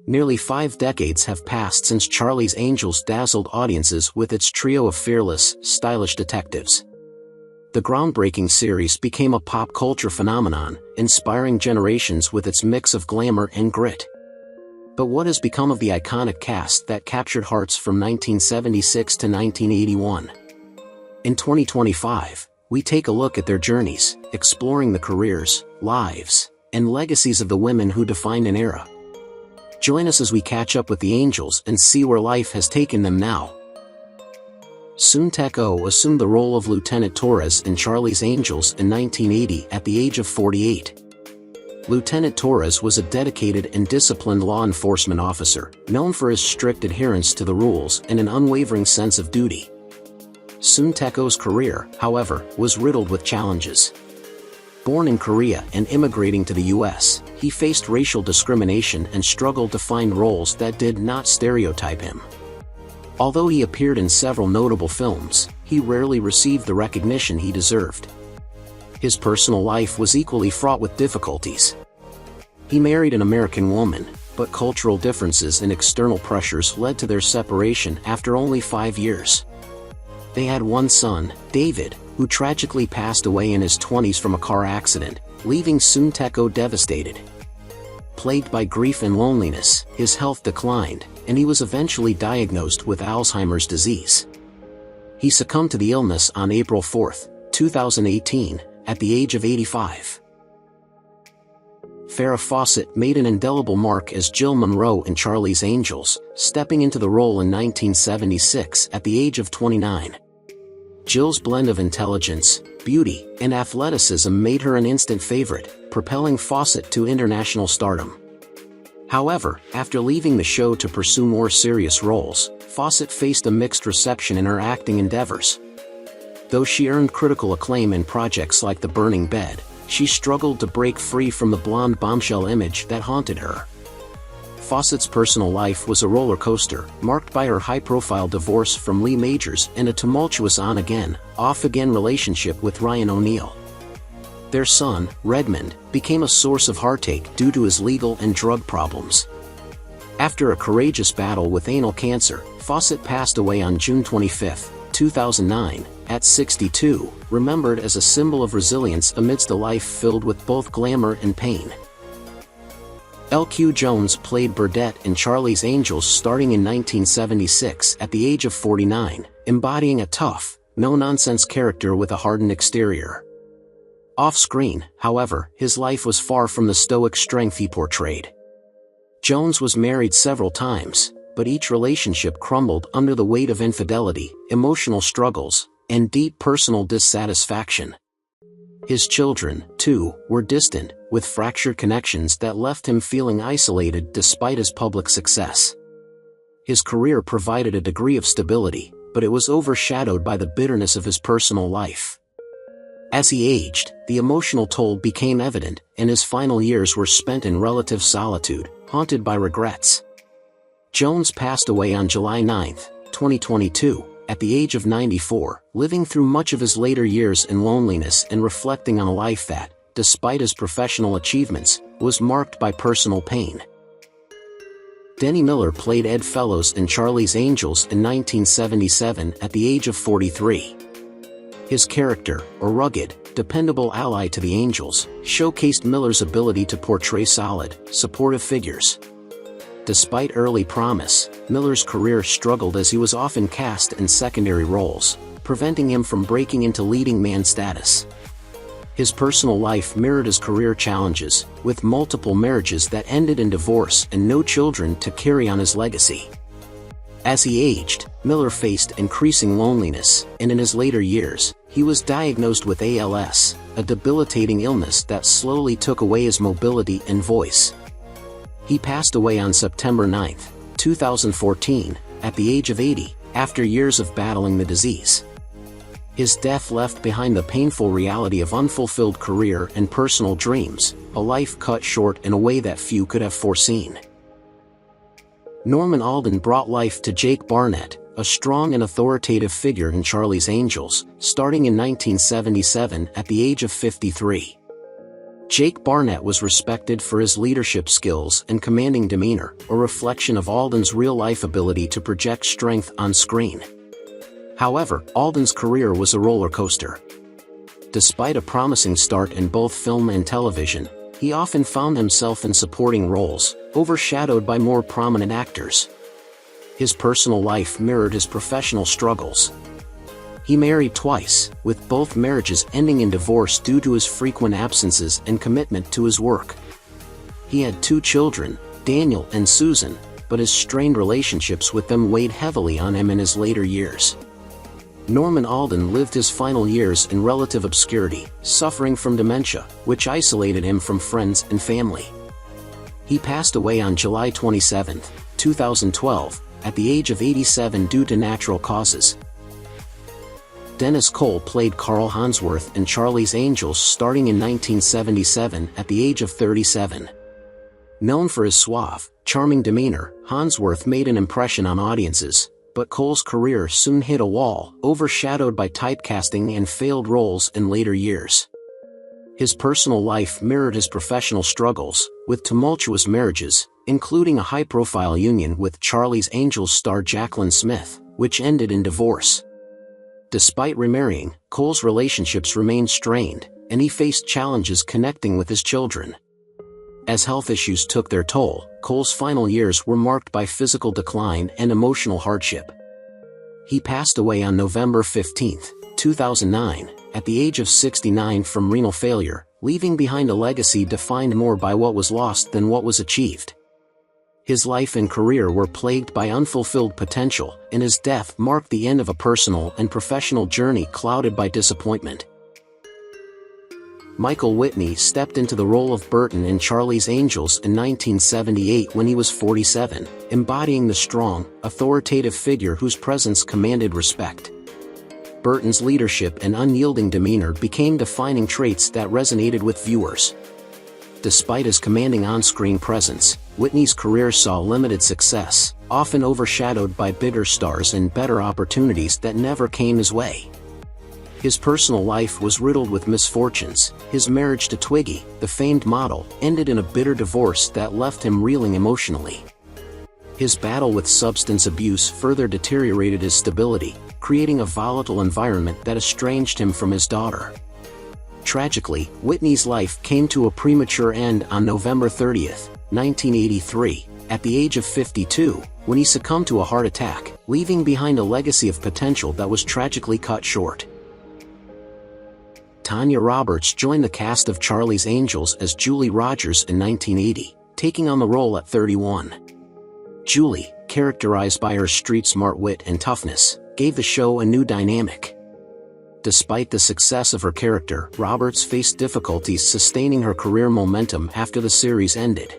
Nearly 5 decades have passed since Charlie's Angels dazzled audiences with its trio of fearless, stylish detectives. The groundbreaking series became a pop culture phenomenon, inspiring generations with its mix of glamour and grit. But what has become of the iconic cast that captured hearts from 1976 to 1981? In 2025, we take a look at their journeys, exploring the careers, lives, and legacies of the women who defined an era. Join us as we catch up with the Angels and see where life has taken them now. Soon Tek-O assumed the role of Lieutenant Torres in Charlie's Angels in 1980 at the age of 48. Lieutenant Torres was a dedicated and disciplined law enforcement officer, known for his strict adherence to the rules and an unwavering sense of duty. Soon Tek-O's career, however, was riddled with challenges. Born in Korea and immigrating to the U.S., he faced racial discrimination and struggled to find roles that did not stereotype him. Although he appeared in several notable films, he rarely received the recognition he deserved. His personal life was equally fraught with difficulties. He married an American woman, but cultural differences and external pressures led to their separation after only 5 years. They had one son, David, who tragically passed away in his 20s from a car accident, leaving Soon Tek-O devastated. Plagued by grief and loneliness, his health declined, and he was eventually diagnosed with Alzheimer's disease. He succumbed to the illness on April 4, 2018, at the age of 85. Farrah Fawcett made an indelible mark as Jill Monroe in Charlie's Angels, stepping into the role in 1976 at the age of 29. Jill's blend of intelligence, beauty, and athleticism made her an instant favorite, propelling Fawcett to international stardom. However, after leaving the show to pursue more serious roles, Fawcett faced a mixed reception in her acting endeavors. Though she earned critical acclaim in projects like The Burning Bed, she struggled to break free from the blonde bombshell image that haunted her. Fawcett's personal life was a roller coaster, marked by her high-profile divorce from Lee Majors and a tumultuous on-again, off-again relationship with Ryan O'Neal. Their son, Redmond, became a source of heartache due to his legal and drug problems. After a courageous battle with anal cancer, Fawcett passed away on June 25, 2009, at 62, remembered as a symbol of resilience amidst a life filled with both glamour and pain. L.Q. Jones played Burdette in Charlie's Angels starting in 1976 at the age of 49, embodying a tough, no-nonsense character with a hardened exterior. Off-screen, however, his life was far from the stoic strength he portrayed. Jones was married several times, but each relationship crumbled under the weight of infidelity, emotional struggles, and deep personal dissatisfaction. His children, too, were distant, with fractured connections that left him feeling isolated despite his public success. His career provided a degree of stability, but it was overshadowed by the bitterness of his personal life. As he aged, the emotional toll became evident, and his final years were spent in relative solitude, haunted by regrets. Jones passed away on July 9, 2022, at the age of 94, living through much of his later years in loneliness and reflecting on a life that, despite his professional achievements, was marked by personal pain. Denny Miller played Ed Fellows in Charlie's Angels in 1977 at the age of 43. His character, a rugged, dependable ally to the Angels, showcased Miller's ability to portray solid, supportive figures. Despite early promise, Miller's career struggled as he was often cast in secondary roles, preventing him from breaking into leading man status. His personal life mirrored his career challenges, with multiple marriages that ended in divorce and no children to carry on his legacy. As he aged, Miller faced increasing loneliness, and in his later years, he was diagnosed with ALS, a debilitating illness that slowly took away his mobility and voice. He passed away on September 9, 2014, at the age of 80, after years of battling the disease. His death left behind the painful reality of unfulfilled career and personal dreams, a life cut short in a way that few could have foreseen. Norman Alden brought life to Jake Barnett, a strong and authoritative figure in Charlie's Angels, starting in 1977 at the age of 53. Jake Barnett was respected for his leadership skills and commanding demeanor, a reflection of Alden's real-life ability to project strength on screen. However, Alden's career was a roller coaster. Despite a promising start in both film and television, he often found himself in supporting roles, overshadowed by more prominent actors. His personal life mirrored his professional struggles. He married twice, with both marriages ending in divorce due to his frequent absences and commitment to his work. He had 2 children, Daniel and Susan, but his strained relationships with them weighed heavily on him in his later years. Norman Alden lived his final years in relative obscurity, suffering from dementia, which isolated him from friends and family. He passed away on July 27, 2012, at the age of 87 due to natural causes. Dennis Cole played Carl Hansworth in Charlie's Angels starting in 1977 at the age of 37. Known for his suave, charming demeanor, Hansworth made an impression on audiences, but Cole's career soon hit a wall, overshadowed by typecasting and failed roles in later years. His personal life mirrored his professional struggles, with tumultuous marriages, including a high-profile union with Charlie's Angels star Jaclyn Smith, which ended in divorce. Despite remarrying, Cole's relationships remained strained, and he faced challenges connecting with his children. As health issues took their toll, Cole's final years were marked by physical decline and emotional hardship. He passed away on November 15, 2009, at the age of 69 from renal failure, leaving behind a legacy defined more by what was lost than what was achieved. His life and career were plagued by unfulfilled potential, and his death marked the end of a personal and professional journey clouded by disappointment. Michael Whitney stepped into the role of Burton in Charlie's Angels in 1978 when he was 47, embodying the strong, authoritative figure whose presence commanded respect. Burton's leadership and unyielding demeanor became defining traits that resonated with viewers. Despite his commanding on-screen presence, Whitney's career saw limited success, often overshadowed by bigger stars and better opportunities that never came his way. His personal life was riddled with misfortunes. His marriage to Twiggy, the famed model, ended in a bitter divorce that left him reeling emotionally. His battle with substance abuse further deteriorated his stability, creating a volatile environment that estranged him from his daughter. Tragically, Whitney's life came to a premature end on November 30, 1983, at the age of 52, when he succumbed to a heart attack, leaving behind a legacy of potential that was tragically cut short. Tanya Roberts joined the cast of Charlie's Angels as Julie Rogers in 1980, taking on the role at 31. Julie, characterized by her street-smart wit and toughness, gave the show a new dynamic. Despite the success of her character, Roberts faced difficulties sustaining her career momentum after the series ended.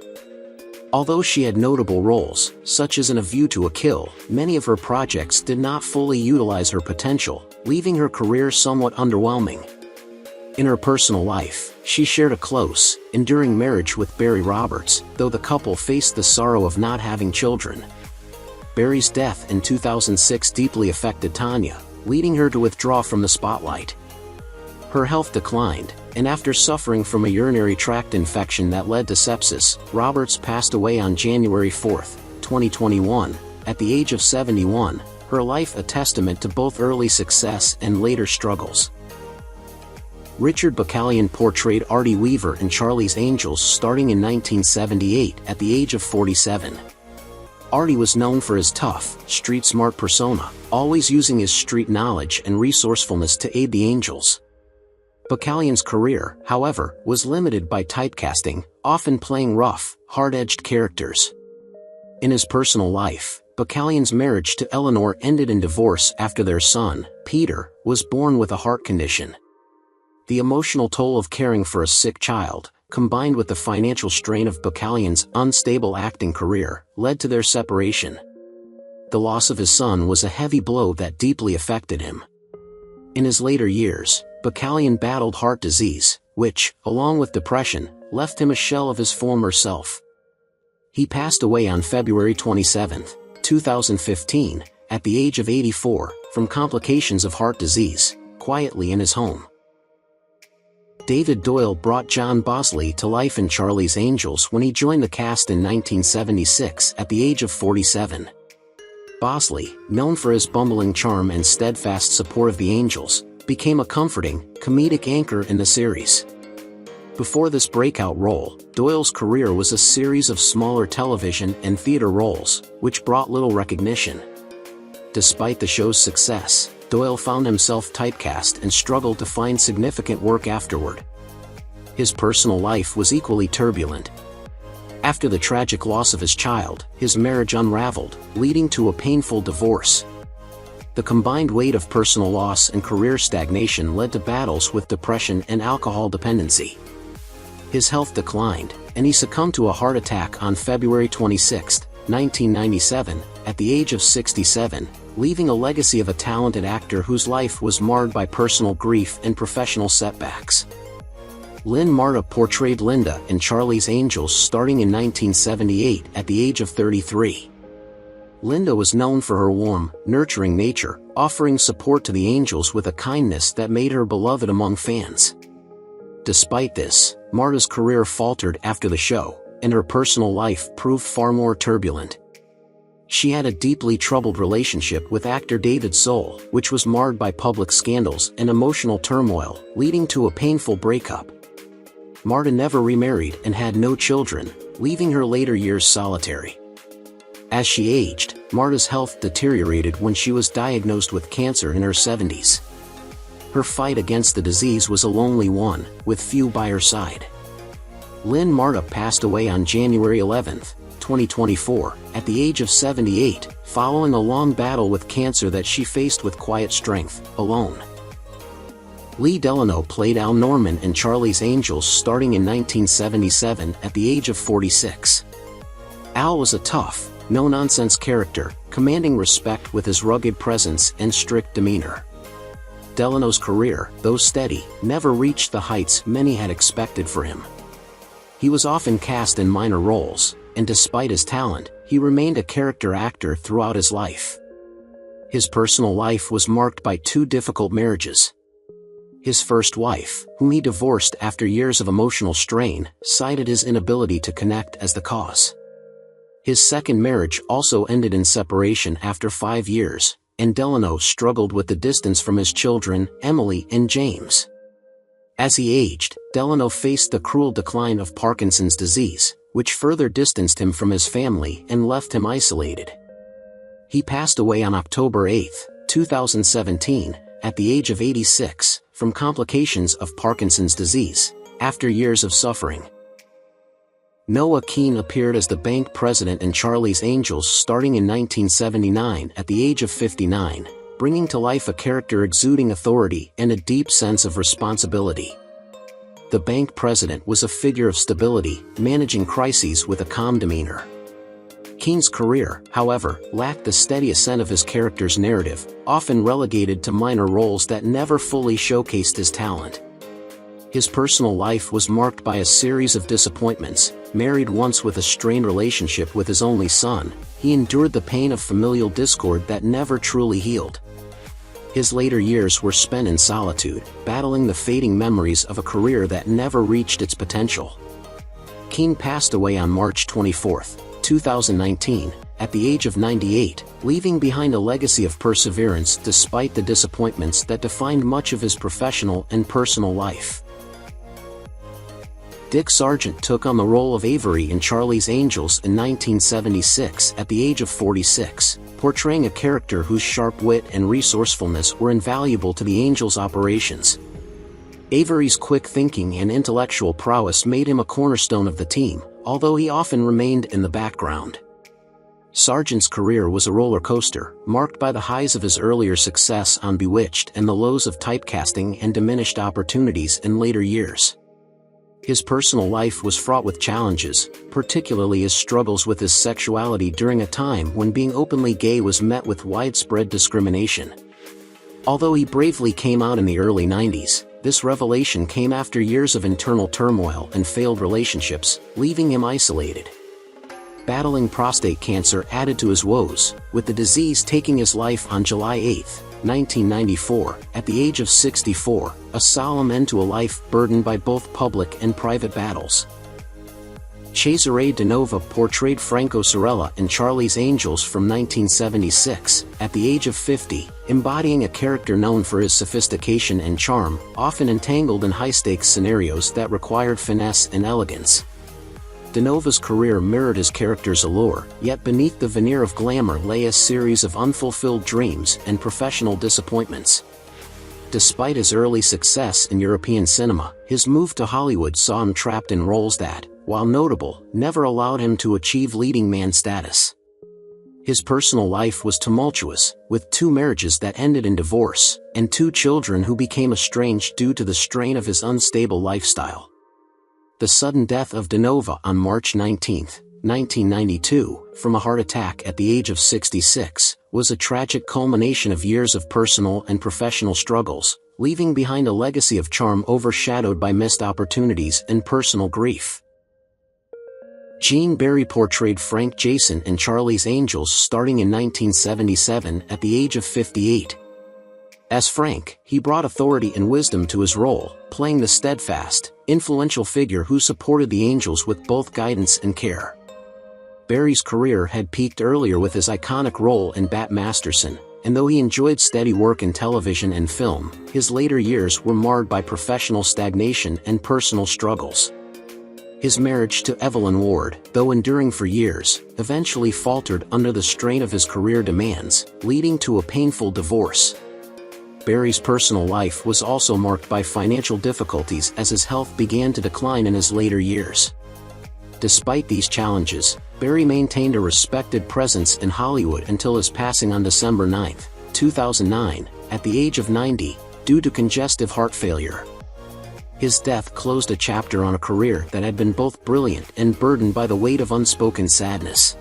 Although she had notable roles, such as in A View to a Kill, many of her projects did not fully utilize her potential, leaving her career somewhat underwhelming. In her personal life, she shared a close, enduring marriage with Barry Roberts, though the couple faced the sorrow of not having children. Barry's death in 2006 deeply affected Tanya, leading her to withdraw from the spotlight. Her health declined, and after suffering from a urinary tract infection that led to sepsis, Roberts passed away on January 4, 2021, at the age of 71, her life a testament to both early success and later struggles. Richard Bacallion portrayed Artie Weaver in Charlie's Angels starting in 1978 at the age of 47. Artie was known for his tough, street-smart persona, always using his street knowledge and resourcefulness to aid the Angels. Bacallion's career, however, was limited by typecasting, often playing rough, hard-edged characters. In his personal life, Bacallion's marriage to Eleanor ended in divorce after their son, Peter, was born with a heart condition. The emotional toll of caring for a sick child, combined with the financial strain of Bacallion's unstable acting career, led to their separation. The loss of his son was a heavy blow that deeply affected him. In his later years, Bacallion battled heart disease, which, along with depression, left him a shell of his former self. He passed away on February 27, 2015, at the age of 84, from complications of heart disease, quietly in his home. David Doyle brought John Bosley to life in Charlie's Angels when he joined the cast in 1976 at the age of 47. Bosley, known for his bumbling charm and steadfast support of the Angels, became a comforting, comedic anchor in the series. Before this breakout role, Doyle's career was a series of smaller television and theater roles, which brought little recognition. Despite the show's success, Doyle found himself typecast and struggled to find significant work afterward. His personal life was equally turbulent. After the tragic loss of his child, his marriage unraveled, leading to a painful divorce. The combined weight of personal loss and career stagnation led to battles with depression and alcohol dependency. His health declined, and he succumbed to a heart attack on February 26, 1997, at the age of 67, leaving a legacy of a talented actor whose life was marred by personal grief and professional setbacks. Lyn Margret portrayed Linda in Charlie's Angels starting in 1978 at the age of 33. Linda was known for her warm, nurturing nature, offering support to the Angels with a kindness that made her beloved among fans. Despite this, Marta's career faltered after the show, and her personal life proved far more turbulent. She had a deeply troubled relationship with actor David Soul, which was marred by public scandals and emotional turmoil, leading to a painful breakup. Marta never remarried and had no children, leaving her later years solitary. As she aged, Marta's health deteriorated when she was diagnosed with cancer in her 70s. Her fight against the disease was a lonely one, with few by her side. Lyn Margret passed away on January 11, 2024, at the age of 78, following a long battle with cancer that she faced with quiet strength, alone. Lee Delano played Al Norman in Charlie's Angels starting in 1977 at the age of 46. Al was a tough, no-nonsense character, commanding respect with his rugged presence and strict demeanor. Delano's career, though steady, never reached the heights many had expected for him. He was often cast in minor roles, and despite his talent, he remained a character actor throughout his life. His personal life was marked by two difficult marriages. His first wife, whom he divorced after years of emotional strain, cited his inability to connect as the cause. His second marriage also ended in separation after 5 years, and Delano struggled with the distance from his children, Emily and James. As he aged, Delano faced the cruel decline of Parkinson's disease, which further distanced him from his family and left him isolated. He passed away on October 8, 2017, at the age of 86, from complications of Parkinson's disease, after years of suffering. Noah Keane appeared as the bank president in Charlie's Angels starting in 1979 at the age of 59, bringing to life a character exuding authority and a deep sense of responsibility. The bank president was a figure of stability, managing crises with a calm demeanor. Keane's career, however, lacked the steady ascent of his character's narrative, often relegated to minor roles that never fully showcased his talent. His personal life was marked by a series of disappointments. Married once with a strained relationship with his only son, he endured the pain of familial discord that never truly healed. His later years were spent in solitude, battling the fading memories of a career that never reached its potential. Keane passed away on March 24, 2019, at the age of 98, leaving behind a legacy of perseverance despite the disappointments that defined much of his professional and personal life. Dick Sargent took on the role of Avery in Charlie's Angels in 1976 at the age of 46, portraying a character whose sharp wit and resourcefulness were invaluable to the Angels' operations. Avery's quick thinking and intellectual prowess made him a cornerstone of the team, although he often remained in the background. Sargent's career was a roller coaster, marked by the highs of his earlier success on Bewitched and the lows of typecasting and diminished opportunities in later years. His personal life was fraught with challenges, particularly his struggles with his sexuality during a time when being openly gay was met with widespread discrimination. Although he bravely came out in the early 90s, this revelation came after years of internal turmoil and failed relationships, leaving him isolated. Battling prostate cancer added to his woes, with the disease taking his life on July 8, 1994, at the age of 64, a solemn end to a life burdened by both public and private battles. Cesare Danova portrayed Franco Sorella in Charlie's Angels from 1976, at the age of 50, embodying a character known for his sophistication and charm, often entangled in high-stakes scenarios that required finesse and elegance. Danova's career mirrored his character's allure, yet beneath the veneer of glamour lay a series of unfulfilled dreams and professional disappointments. Despite his early success in European cinema, his move to Hollywood saw him trapped in roles that, while notable, never allowed him to achieve leading man status. His personal life was tumultuous, with 2 marriages that ended in divorce, and 2 children who became estranged due to the strain of his unstable lifestyle. The sudden death of Danova on March 19, 1992, from a heart attack at the age of 66, was a tragic culmination of years of personal and professional struggles, leaving behind a legacy of charm overshadowed by missed opportunities and personal grief. Gene Barry portrayed Frank Jason in Charlie's Angels starting in 1977 at the age of 58. As Frank, he brought authority and wisdom to his role, playing the steadfast, influential figure who supported the Angels with both guidance and care. Barry's career had peaked earlier with his iconic role in Bat Masterson, and though he enjoyed steady work in television and film, his later years were marred by professional stagnation and personal struggles. His marriage to Evelyn Ward, though enduring for years, eventually faltered under the strain of his career demands, leading to a painful divorce. Barry's personal life was also marked by financial difficulties as his health began to decline in his later years. Despite these challenges, Barry maintained a respected presence in Hollywood until his passing on December 9, 2009, at the age of 90, due to congestive heart failure. His death closed a chapter on a career that had been both brilliant and burdened by the weight of unspoken sadness.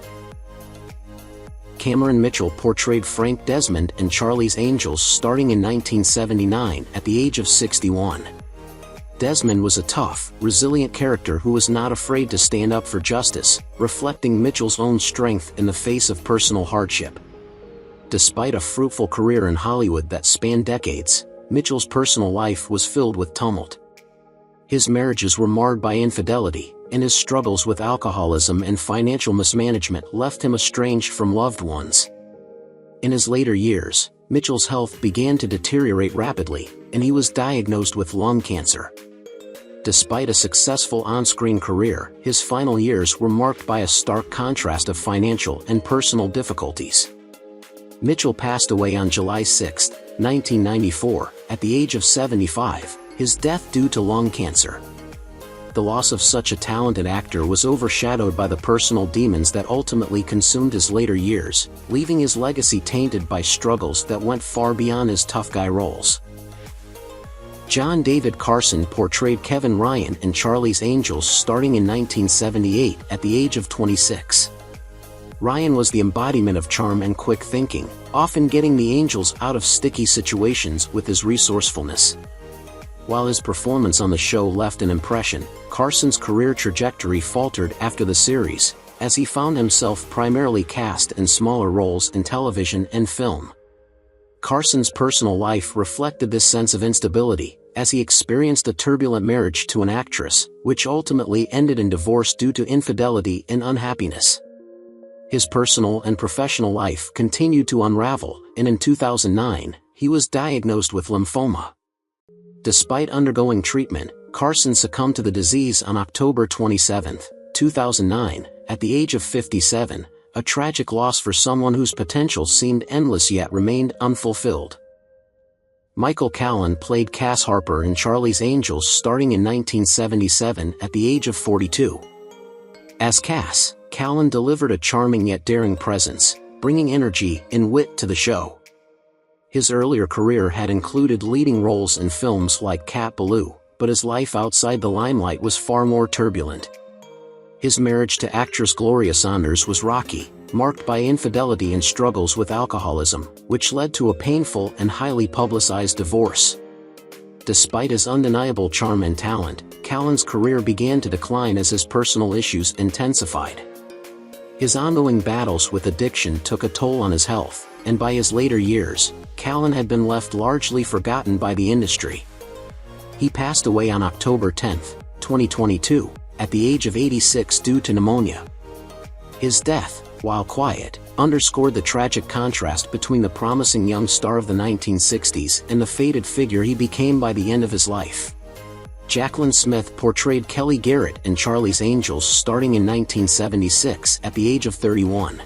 Cameron Mitchell portrayed Frank Desmond in Charlie's Angels starting in 1979 at the age of 61. Desmond was a tough, resilient character who was not afraid to stand up for justice, reflecting Mitchell's own strength in the face of personal hardship. Despite a fruitful career in Hollywood that spanned decades, Mitchell's personal life was filled with tumult. His marriages were marred by infidelity, and his struggles with alcoholism and financial mismanagement left him estranged from loved ones. In his later years, Mitchell's health began to deteriorate rapidly, and he was diagnosed with lung cancer. Despite a successful on-screen career, his final years were marked by a stark contrast of financial and personal difficulties. Mitchell passed away on July 6, 1994, at the age of 75, his death due to lung cancer. The loss of such a talented actor was overshadowed by the personal demons that ultimately consumed his later years, leaving his legacy tainted by struggles that went far beyond his tough guy roles. John David Carson portrayed Kevin Ryan in Charlie's Angels starting in 1978 at the age of 26. Ryan was the embodiment of charm and quick thinking, often getting the Angels out of sticky situations with his resourcefulness. While his performance on the show left an impression, Carson's career trajectory faltered after the series, as he found himself primarily cast in smaller roles in television and film. Carson's personal life reflected this sense of instability, as he experienced a turbulent marriage to an actress, which ultimately ended in divorce due to infidelity and unhappiness. His personal and professional life continued to unravel, and in 2009, he was diagnosed with lymphoma. Despite undergoing treatment, Carson succumbed to the disease on October 27, 2009, at the age of 57, a tragic loss for someone whose potential seemed endless yet remained unfulfilled. Michael Callan played Cass Harper in Charlie's Angels starting in 1977 at the age of 42. As Cass, Callan delivered a charming yet daring presence, bringing energy and wit to the show. His earlier career had included leading roles in films like Cat Ballou, but his life outside the limelight was far more turbulent. His marriage to actress Gloria Saunders was rocky, marked by infidelity and struggles with alcoholism, which led to a painful and highly publicized divorce. Despite his undeniable charm and talent, Callan's career began to decline as his personal issues intensified. His ongoing battles with addiction took a toll on his health, and by his later years, Callan had been left largely forgotten by the industry. He passed away on October 10, 2022, at the age of 86 due to pneumonia. His death, while quiet, underscored the tragic contrast between the promising young star of the 1960s and the faded figure he became by the end of his life. Jaclyn Smith portrayed Kelly Garrett in Charlie's Angels starting in 1976 at the age of 31.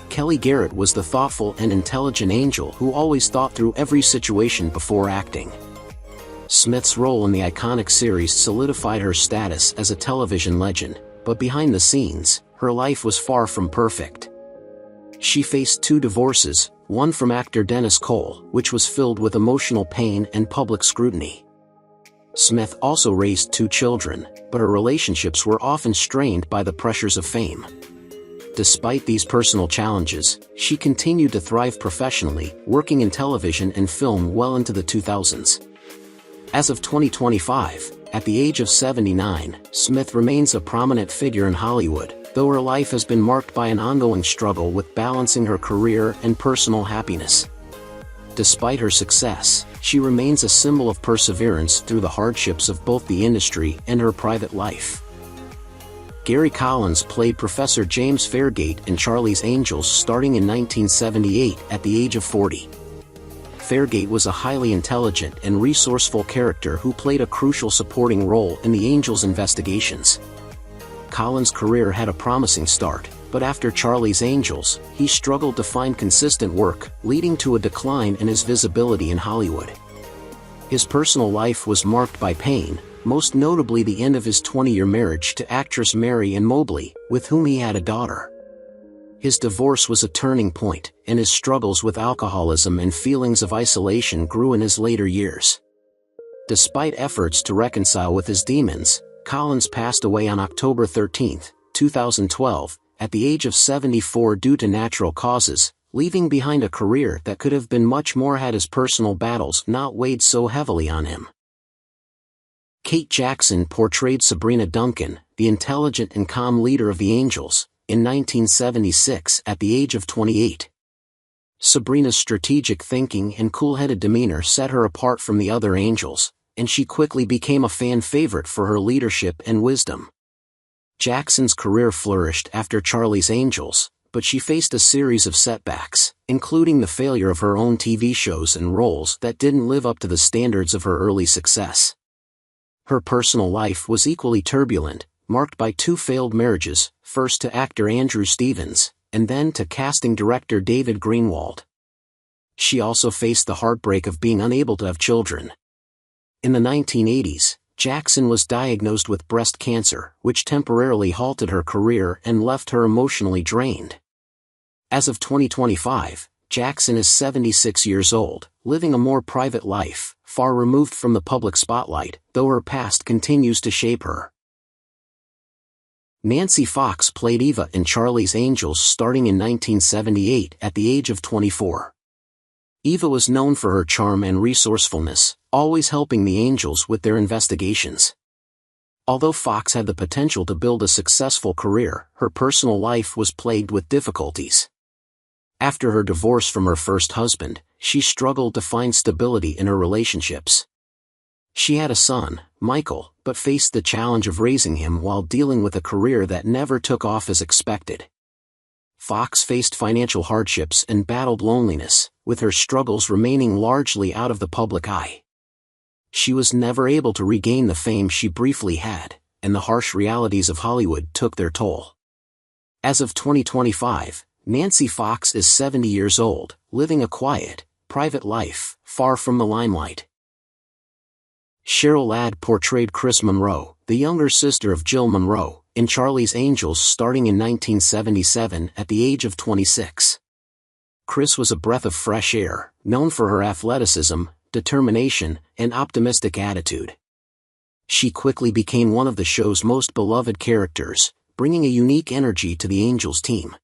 Kelly Garrett was the thoughtful and intelligent angel who always thought through every situation before acting. Smith's role in the iconic series solidified her status as a television legend, but behind the scenes, her life was far from perfect. She faced 2 divorces, one from actor Dennis Cole, which was filled with emotional pain and public scrutiny. Smith also raised 2 children, but her relationships were often strained by the pressures of fame. Despite these personal challenges, she continued to thrive professionally, working in television and film well into the 2000s. As of 2025, at the age of 79, Smith remains a prominent figure in Hollywood, though her life has been marked by an ongoing struggle with balancing her career and personal happiness. Despite her success, she remains a symbol of perseverance through the hardships of both the industry and her private life. Gary Collins played Professor James Fairgate in Charlie's Angels starting in 1978 at the age of 40. Fairgate was a highly intelligent and resourceful character who played a crucial supporting role in the Angels' investigations. Collins' career had a promising start, but after Charlie's Angels, he struggled to find consistent work, leading to a decline in his visibility in Hollywood. His personal life was marked by pain, most notably the end of his 20-year marriage to actress Mary Ann Mobley, with whom he had a daughter. His divorce was a turning point, and his struggles with alcoholism and feelings of isolation grew in his later years. Despite efforts to reconcile with his demons, Collins passed away on October 13, 2012, at the age of 74 due to natural causes, leaving behind a career that could have been much more had his personal battles not weighed so heavily on him. Kate Jackson portrayed Sabrina Duncan, the intelligent and calm leader of the Angels, in 1976 at the age of 28. Sabrina's strategic thinking and cool-headed demeanor set her apart from the other Angels, and she quickly became a fan favorite for her leadership and wisdom. Jackson's career flourished after Charlie's Angels, but she faced a series of setbacks, including the failure of her own TV shows and roles that didn't live up to the standards of her early success. Her personal life was equally turbulent, marked by 2 failed marriages, first to actor Andrew Stevens, and then to casting director David Greenwald. She also faced the heartbreak of being unable to have children. In the 1980s, Jackson was diagnosed with breast cancer, which temporarily halted her career and left her emotionally drained. As of 2025, Jackson is 76 years old, living a more private life, far removed from the public spotlight, though her past continues to shape her. Nancy Fox played Eva in Charlie's Angels starting in 1978 at the age of 24. Eva was known for her charm and resourcefulness, always helping the Angels with their investigations. Although Fox had the potential to build a successful career, her personal life was plagued with difficulties. After her divorce from her first husband, she struggled to find stability in her relationships. She had a son, Michael, but faced the challenge of raising him while dealing with a career that never took off as expected. Fox faced financial hardships and battled loneliness, with her struggles remaining largely out of the public eye. She was never able to regain the fame she briefly had, and the harsh realities of Hollywood took their toll. As of 2025, Nancy Fox is 70 years old, living a quiet, private life, far from the limelight. Cheryl Lad portrayed Chris Monroe, the younger sister of Jill Monroe, in Charlie's Angels starting in 1977 at the age of 26. Chris was a breath of fresh air, known for her athleticism, determination, and optimistic attitude. She quickly became one of the show's most beloved characters, bringing a unique energy to the Angels team.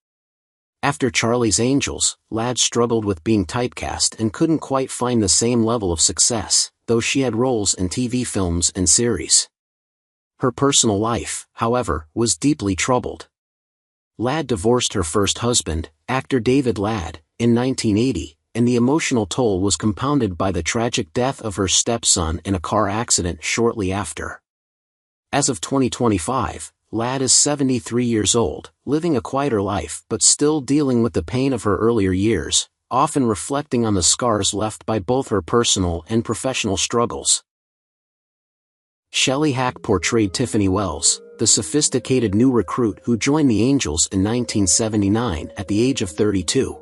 After Charlie's Angels, Lad struggled with being typecast and couldn't quite find the same level of success, though she had roles in TV films and series. Her personal life, however, was deeply troubled. Lad divorced her first husband, actor David Ladd, in 1980, and the emotional toll was compounded by the tragic death of her stepson in a car accident shortly after. As of 2025, Ladd is 73 years old, living a quieter life but still dealing with the pain of her earlier years, often reflecting on the scars left by both her personal and professional struggles. Shelly Hack portrayed Tiffany Wells, the sophisticated new recruit who joined the Angels in 1979 at the age of 32.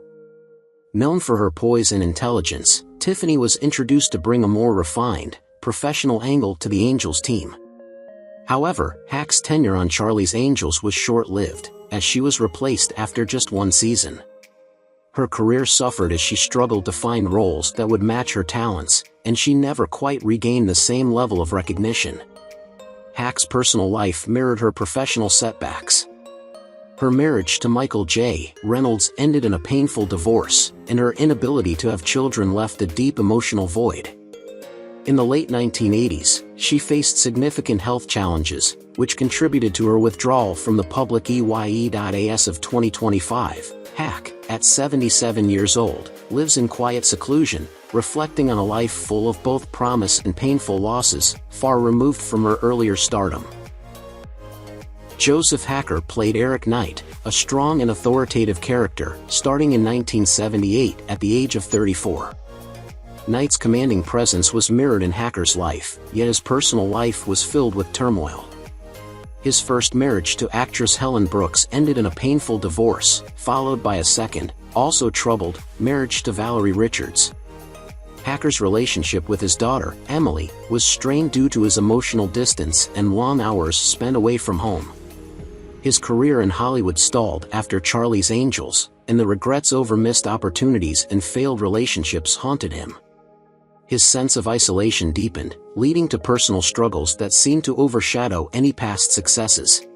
Known for her poise and intelligence, Tiffany was introduced to bring a more refined, professional angle to the Angels team. However, Hack's tenure on Charlie's Angels was short-lived, as she was replaced after just one season. Her career suffered as she struggled to find roles that would match her talents, and she never quite regained the same level of recognition. Hack's personal life mirrored her professional setbacks. Her marriage to Michael J. Reynolds ended in a painful divorce, and her inability to have children left a deep emotional void. In the late 1980s, she faced significant health challenges, which contributed to her withdrawal from the public eye. As of 2025, Hack, at 77 years old, lives in quiet seclusion, reflecting on a life full of both promise and painful losses, far removed from her earlier stardom. Joseph Hacker played Eric Knight, a strong and authoritative character, starting in 1978 at the age of 34. Knight's commanding presence was mirrored in Hacker's life, yet his personal life was filled with turmoil. His first marriage to actress Helen Brooks ended in a painful divorce, followed by a second, also troubled, marriage to Valerie Richards. Hacker's relationship with his daughter, Emily, was strained due to his emotional distance and long hours spent away from home. His career in Hollywood stalled after Charlie's Angels, and the regrets over missed opportunities and failed relationships haunted him. His sense of isolation deepened, leading to personal struggles that seemed to overshadow any past successes.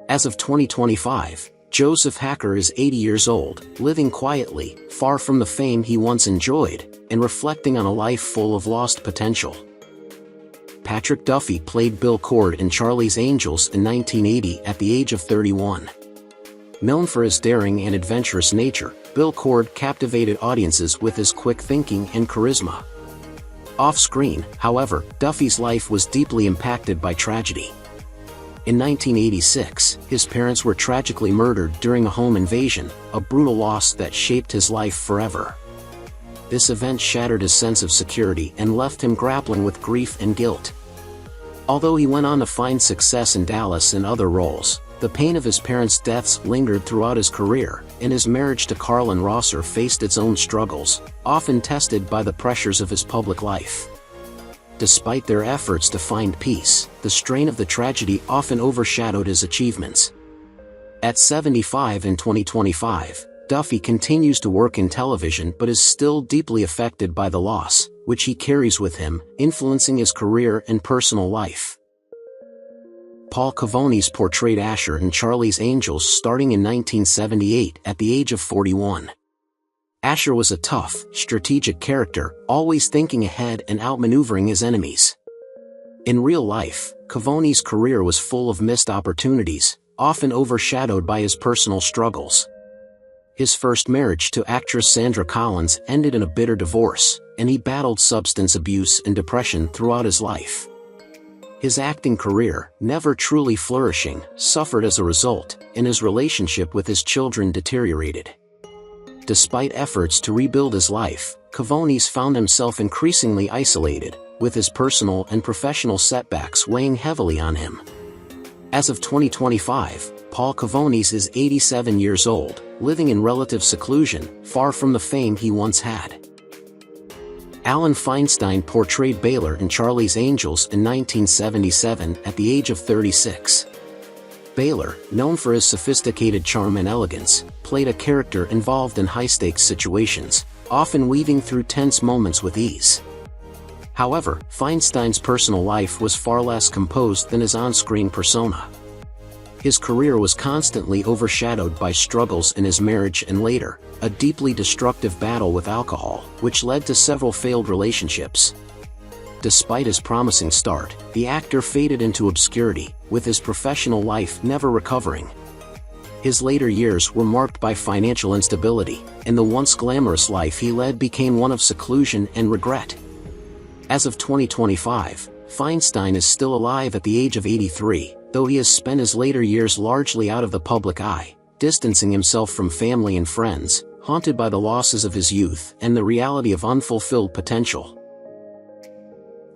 As of 2025, Joseph Hacker is 80 years old, living quietly, far from the fame he once enjoyed, and reflecting on a life full of lost potential. Patrick Duffy played Bill Cord in Charlie's Angels in 1980 at the age of 31. Known for his daring and adventurous nature, Bill Cord captivated audiences with his quick thinking and charisma. Off-screen, however, Duffy's life was deeply impacted by tragedy. In 1986, his parents were tragically murdered during a home invasion, a brutal loss that shaped his life forever. This event shattered his sense of security and left him grappling with grief and guilt. Although he went on to find success in Dallas and other roles, the pain of his parents' deaths lingered throughout his career, and his marriage to Carlin Rosser faced its own struggles, often tested by the pressures of his public life. Despite their efforts to find peace, the strain of the tragedy often overshadowed his achievements. At 75 in 2025, Duffy continues to work in television but is still deeply affected by the loss, which he carries with him, influencing his career and personal life. Paulavonis portrayed Asher in Charlie's Angels starting in 1978 at the age of 41. Asher was a tough, strategic character, always thinking ahead and outmaneuvering his enemies. In real life, Paulavonis' career was full of missed opportunities, often overshadowed by his personal struggles. His first marriage to actress Sandra Collins ended in a bitter divorce, and he battled substance abuse and depression throughout his life. His acting career, never truly flourishing, suffered as a result, and his relationship with his children deteriorated. Despite efforts to rebuild his life, Paulavonis found himself increasingly isolated, with his personal and professional setbacks weighing heavily on him. As of 2025, Paulavonis is 87 years old, living in relative seclusion, far from the fame he once had. Alan Feinstein portrayed Baylor in Charlie's Angels in 1977 at the age of 36. Baylor, known for his sophisticated charm and elegance, played a character involved in high-stakes situations, often weaving through tense moments with ease. However, Feinstein's personal life was far less composed than his on-screen persona. His career was constantly overshadowed by struggles in his marriage and later, a deeply destructive battle with alcohol, which led to several failed relationships. Despite his promising start, the actor faded into obscurity, with his professional life never recovering. His later years were marked by financial instability, and the once glamorous life he led became one of seclusion and regret. As of 2025, Feinstein is still alive at the age of 83, though he has spent his later years largely out of the public eye, distancing himself from family and friends, haunted by the losses of his youth and the reality of unfulfilled potential.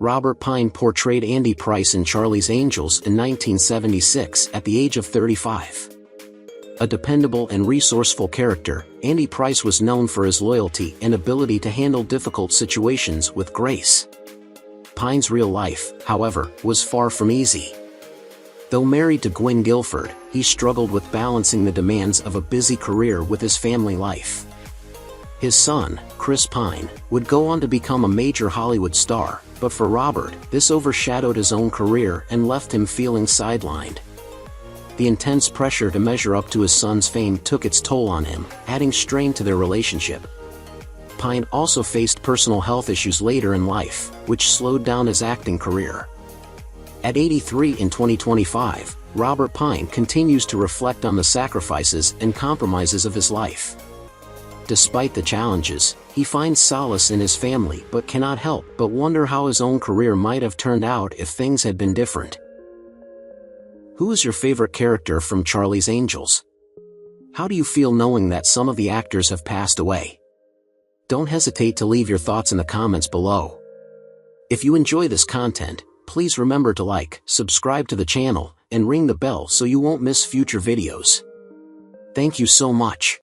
Robert Pine portrayed Andy Price in Charlie's Angels in 1976 at the age of 35. A dependable and resourceful character, Andy Price was known for his loyalty and ability to handle difficult situations with grace. Pine's real life, however, was far from easy. Though married to Gwen Guilford, he struggled with balancing the demands of a busy career with his family life. His son, Chris Pine, would go on to become a major Hollywood star, but for Robert, this overshadowed his own career and left him feeling sidelined. The intense pressure to measure up to his son's fame took its toll on him, adding strain to their relationship. Pine also faced personal health issues later in life, which slowed down his acting career. At 83 in 2025, Robert Pine continues to reflect on the sacrifices and compromises of his life. Despite the challenges, he finds solace in his family but cannot help but wonder how his own career might have turned out if things had been different. Who is your favorite character from Charlie's Angels? How do you feel knowing that some of the actors have passed away? Don't hesitate to leave your thoughts in the comments below. If you enjoy this content, please remember to like, subscribe to the channel, and ring the bell so you won't miss future videos. Thank you so much.